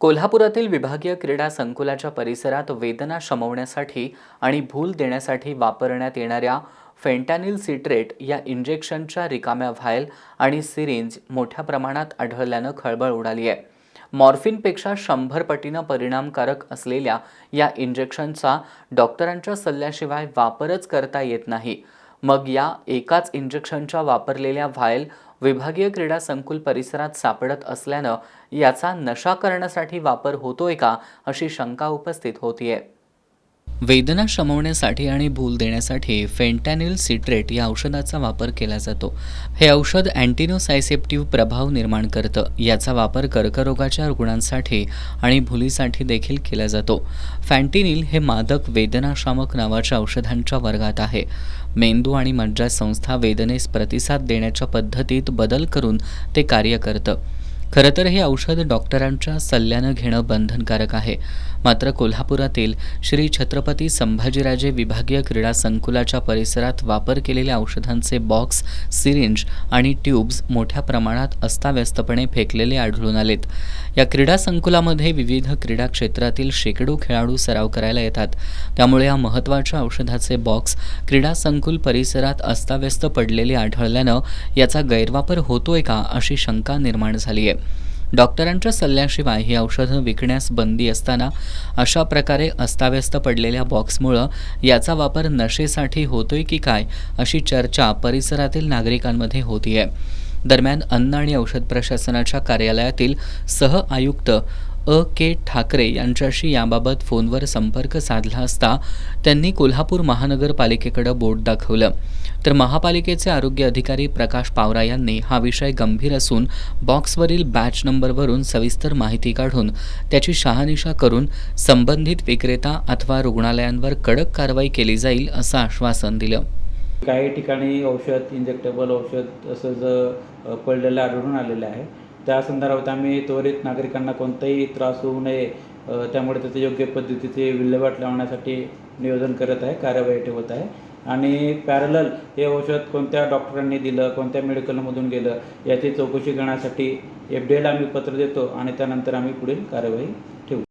कोल्हापुरातील विभागीय क्रीडा संकुलाच्या परिसरात वेदना शमवण्यासाठी आणि भूल देण्यासाठी वापरण्यात येणाऱ्या फेंटॅनिल सिट्रेट या इंजेक्शनच्या रिकाम्या व्हायल आणि सिरिंज मोठ्या प्रमाणात आढळल्यानं खळबळ उडाली आहे। मॉर्फिनपेक्षा 100 पटीनं परिणामकारक असलेल्या या इंजेक्शनचा डॉक्टरांच्या सल्ल्याशिवाय वापरच करता येत नाही। मग या एकाच इंजेक्शनच्या वापरलेल्या व्हायल विभागीय क्रीडा संकुल परिसरात सापडत असल्यानं याचा नशा करण्यासाठी वापर होतोय का अशी शंका उपस्थित होतीये। वेदना शमवण्यासाठी आणि भूल देण्यासाठी फेंटॅनिल सिट्रेट या औषधाचा वापर केला जातो। हे औषध अँटिनोसायसेप्टिव्ह प्रभाव निर्माण करतं। याचा वापर कर्करोगाच्या रुग्णांसाठी आणि भुलीसाठी देखील केला जातो। फॅन्टिनिल हे मादक वेदनाशामक नावाच्या औषधांच्या वर्गात आहे। मेंदू आणि मज्जासंस्था वेदनेस प्रतिसाद देण्याच्या पद्धतीत बदल करून ते कार्य करतं। खरं तर हे औषध डॉक्टरांच्या सल्ल्यानं घेणं बंधनकारक आहे। मात्र कोल्हापुरातील श्री छत्रपती संभाजीराजे विभागीय क्रीडा संकुलाच्या परिसरात वापर केलेल्या औषधांचे बॉक्स, सिरिंज आणि ट्यूब्स मोठ्या प्रमाणात अस्ताव्यस्तपणे फेकलेले आढळून आलेत। या क्रीडा संकुलामध्ये विविध क्रीडा क्षेत्रातील शेकडो खेळाडू सराव करायला येतात। त्यामुळे या महत्त्वाच्या औषधाचे बॉक्स क्रीडा संकुल परिसरात अस्ताव्यस्त पडलेले आढळल्यानं याचा गैरवापर होतोय का अशी शंका निर्माण झाली आहे। डॉक्टरांच्या सल्ल्याशिवाय ही औषधं विकण्यास बंदी असताना अशा प्रकारे अस्ताव्यस्त पडलेल्या बॉक्समुळं याचा वापर नशेसाठी होतोय की काय अशी चर्चा परिसरातील नागरिकांमध्ये होतीये। दरम्यान अन्न आणि औषध प्रशासनाच्या कार्यालयातील सह आयुक्त के ठाकरे यांच्याशी याबाबत फोनवर संपर्क साधला असता त्यांनी कोल्हापूर महानगरपालिकेकडे बोट दाखवलं। तर महापालिकेचे आरोग्य अधिकारी प्रकाश पावरा यांनी हा विषय गंभीर असून बॉक्सवरील बॅच नंबरवरून सविस्तर माहिती काढून त्याची शहानिशा करून संबंधित विक्रेता अथवा रुग्णालयांवर कडक कारवाई केली जाईल असं आश्वासन दिलं। काही ठिकाणी औषध, इंजेक्टेबल औषध असं पडलेलं आढळून आलेलं आहे। त्या संदर्भात आम्ही त्वरित नागरिकांना कोणताही त्रास होऊ नये त्यामुळे त्याचे योग्य पद्धतीचे विल्हेवाट लावण्यासाठी नियोजन करत आहे, कार्यवाही ठेवत आहे। आणि पॅरलल हे औषध कोणत्या डॉक्टरांनी दिलं, कोणत्या मेडिकलमधून गेलं याची चौकशी करण्यासाठी FDA ला आम्ही पत्र देतो आणि त्यानंतर आम्ही पुढील कार्यवाही ठेवू।